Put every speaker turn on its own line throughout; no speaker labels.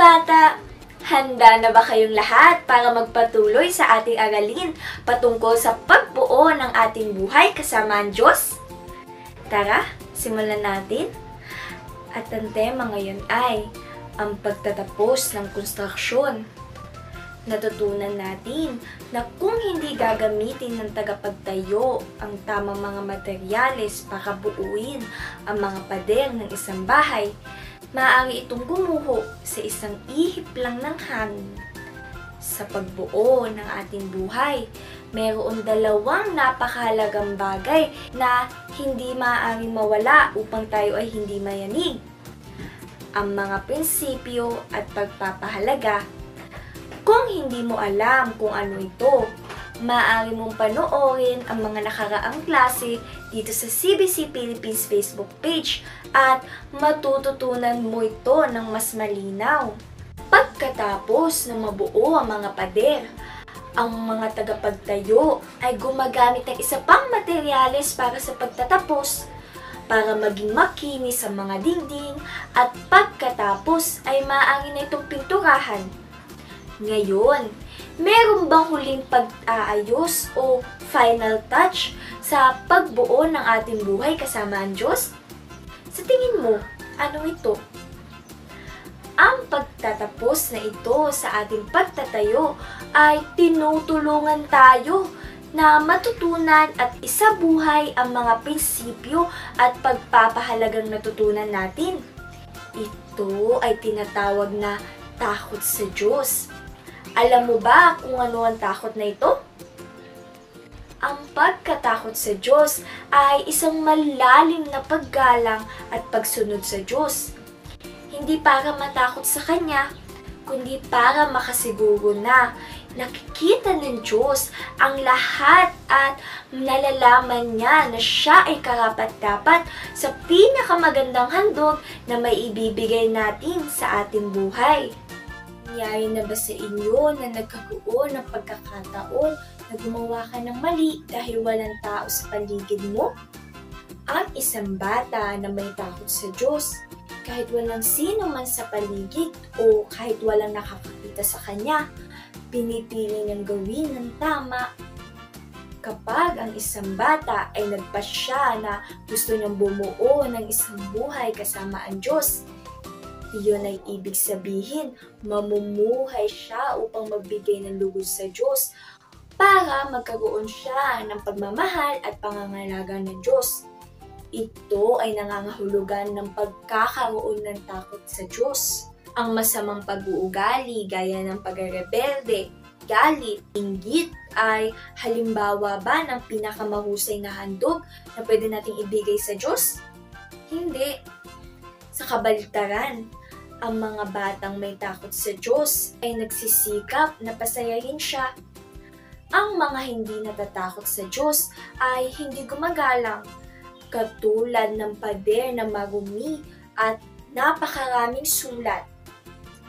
bata! Handa na ba kayong lahat para magpatuloy sa ating aralin patungkol sa pagbuo ng ating buhay kasama ang Diyos? Tara, simulan natin. At ang tema ngayon ay ang pagtatapos ng konstruksyon. Natutunan natin na kung hindi gagamitin ng tagapagtayo ang tamang mga materyales para buuin ang mga pader ng isang bahay, maaari itong gumuho sa isang ihip lang ng hangin. Sa pagbuo ng ating buhay, mayroon dalawang napakahalagang bagay na hindi maaaring mawala upang tayo ay hindi mayanig. Ang mga prinsipyo at pagpapahalaga. Kung hindi mo alam kung ano ito, maaari mong panoorin ang mga nakaraang klase dito sa CBC Philippines Facebook page at matututunan mo ito ng mas malinaw. Pagkatapos na mabuo ang mga pader, ang mga tagapagtayo ay gumagamit ng isa pang materyales para sa pagtatapos, para maging makinis ang mga dingding at pagkatapos ay maaari na itong pinturahan. Ngayon, meron bang huling pag-aayos o final touch sa pagbuo ng ating buhay kasama ang Diyos? Sa tingin mo, ano ito? Ang pagtatapos na ito sa ating pagtatayo ay tinutulungan tayo na matutunan at isabuhay ang mga prinsipyo at pagpapahalagang natutunan natin. Ito ay tinatawag na takot sa Diyos. Alam mo ba kung ano ang takot na ito? Ang pagkatakot sa Diyos ay isang malalim na paggalang at pagsunod sa Diyos. Hindi para matakot sa Kanya, kundi para makasiguro na nakikita ng Diyos ang lahat at nalalaman niya na siya ay karapat-dapat sa pinakamagandang handog na may ibibigay natin sa ating buhay. Nangyari na ba sa inyo na nagkaroon ng pagkakataon na gumawa ka ng mali dahil walang tao sa paligid mo? Ang isang bata na may takot sa Diyos, kahit walang sino man sa paligid o kahit walang nakakakita sa kanya, pinipili niyang gawin ng tama. Kapag ang isang bata ay nagpasya na gusto niyang bumuo ng isang buhay kasama ang Diyos, iyon ay ibig sabihin, mamumuhay siya upang magbigay ng lugod sa Diyos para magkaroon siya ng pagmamahal at pangangalaga ng Diyos. Ito ay nangangahulugan ng pagkakaroon ng takot sa Diyos. Ang masamang pag-uugali gaya ng pagrebelde, galit, inggit ay halimbawa ba ng pinakamahusay na handog na pwede nating ibigay sa Diyos? Hindi. Sa kabaligtaran, ang mga batang may takot sa Diyos ay nagsisikap na pasayahin siya. Ang mga hindi natatakot sa Diyos ay hindi gumagalang, katulad ng pader na marumi at napakaraming sulat.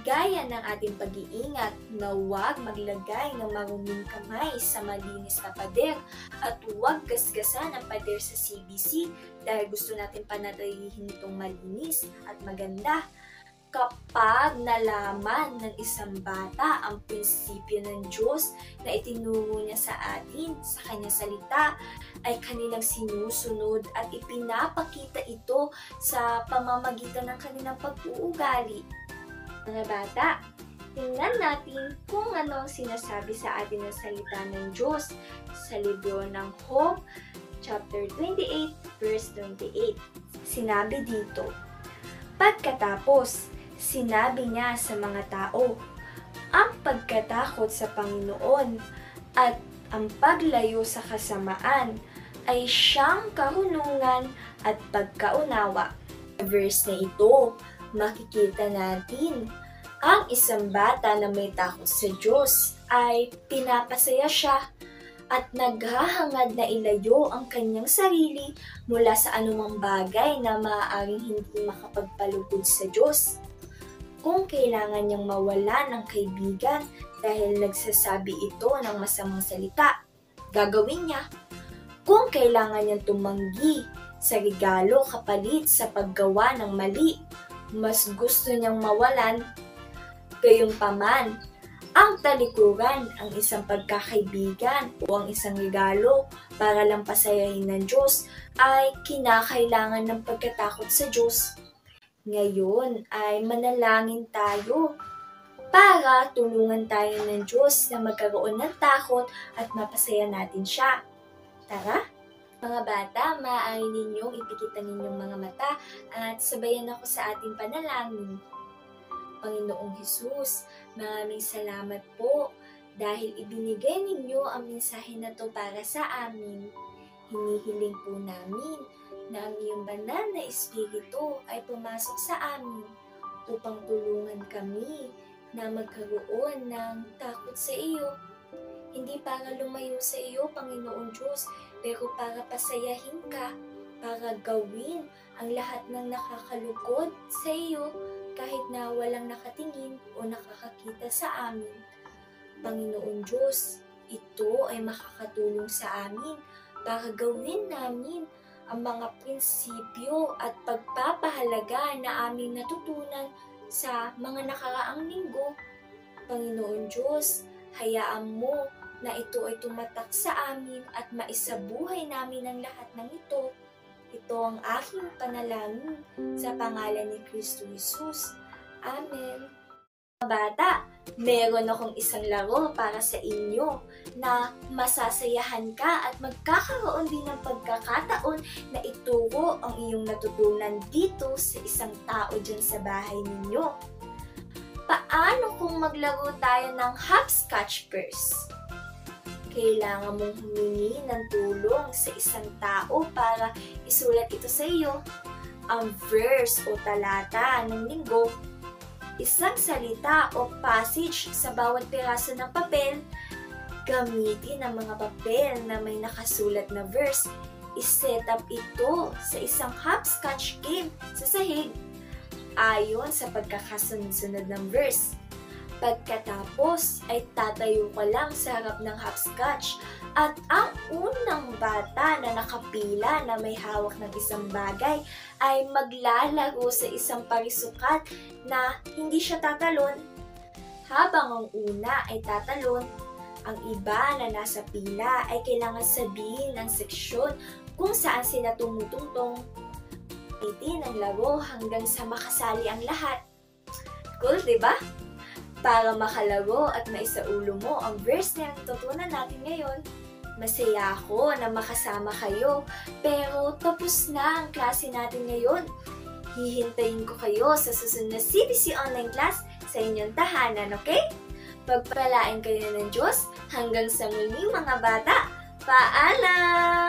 Gaya ng ating pag-iingat na huwag maglagay ng maruming kamay sa malinis na pader at huwag gasgasan ang pader sa CBC dahil gusto natin panatilihin itong malinis at maganda. Kapag nalaman ng isang bata ang prinsipyo ng Diyos na itinuro niya sa atin sa kanyang salita, ay kanilang sinusunod at ipinapakita ito sa pamamagitan ng kanilang pag-uugali. Mga bata, tingnan natin kung ano ang sinasabi sa atin ng salita ng Diyos sa libro ng Job, chapter 28, verse 28. Sinabi dito, pagkatapos, sinabi niya sa mga tao, ang pagkatakot sa Panginoon at ang paglayo sa kasamaan ay siyang karunungan at pagkaunawa. Sa verse na ito, makikita natin ang isang bata na may takot sa Diyos ay pinapasaya siya at naghahangad na ilayo ang kanyang sarili mula sa anumang bagay na maaaring hindi makapagpalugod sa Diyos. Kung kailangan niyang mawala ng kaibigan dahil nagsasabi ito ng masamang salita, gagawin niya. Kung kailangan niyang tumanggi sa regalo kapalit sa paggawa ng mali, mas gusto niyang mawalan Gayunpaman, ang talikuran, ang isang pagkakaibigan o ang isang regalo para lang pasayahin ng Diyos ay kinakailangan ng pagkatakot sa Diyos. Ngayon ay manalangin tayo para tulungan tayo ng Diyos na magkaroon ng takot at mapasaya natin siya. Tara! Mga bata, maaari ninyong ipikit ang inyong mga mata at sabayan ako sa ating panalangin. Panginoong Hesus, maraming salamat po dahil ibinigay ninyo ang mensahe na to para sa amin. Hinihiling po namin na ang iyong banal na Espiritu ay pumasok sa amin upang tulungan kami na magkaroon ng takot sa iyo. Hindi para lumayo sa iyo, Panginoong Diyos, pero para pasayahin ka, para gawin ang lahat ng nakakalugod sa iyo, kahit na walang nakatingin o nakakakita sa amin. Panginoon Diyos, ito ay makakatulong sa amin para gawin namin ang mga prinsipyo at pagpapahalaga na aming natutunan sa mga nakaraang linggo. Panginoon Diyos, hayaan mo na ito ay tumatak sa amin at maisabuhay namin ang lahat ng ito. Ito ang aking panalangin sa pangalan ni Kristo Jesus. Amen. Mga bata, meron akong isang laro para sa inyo na masasayahan ka at magkakaroon din ng pagkakataon na ituro ang iyong natutunan dito sa isang tao dyan sa bahay ninyo. Paano kung maglaro tayo ng hopscotch first? Kailangan mong humingi ng tulong sa isang tao para isulat ito sa iyo. Ang verse o talata ng linggo, isang salita o passage sa bawat piraso ng papel. Gamitin ang mga papel na may nakasulat na verse. I-set up ito sa isang hopscotch game sa sahig ayon sa pagkakasunod-sunod ng verse. Pagkatapos ay tatayo ka lang sa harap ng hopscotch at ang unang bata na nakapila na may hawak ng isang bagay ay maglalaro sa isang parisukat na hindi siya tatalon. Habang ang una ay tatalon, ang iba na nasa pila ay kailangan sabihin ang seksyon kung saan sila tumutungtong. Itin ang laro hanggang sa makasali ang lahat. Cool, diba? Para makalaro at maisaulo mo ang verse na natutunan natin ngayon. Masaya ako na makasama kayo, pero tapos na ang klase natin ngayon. Hihintayin ko kayo sa susunod na CBC Online Class sa inyong tahanan, okay? Pagpalain kayo ng Diyos hanggang sa muli mga bata. Paalam!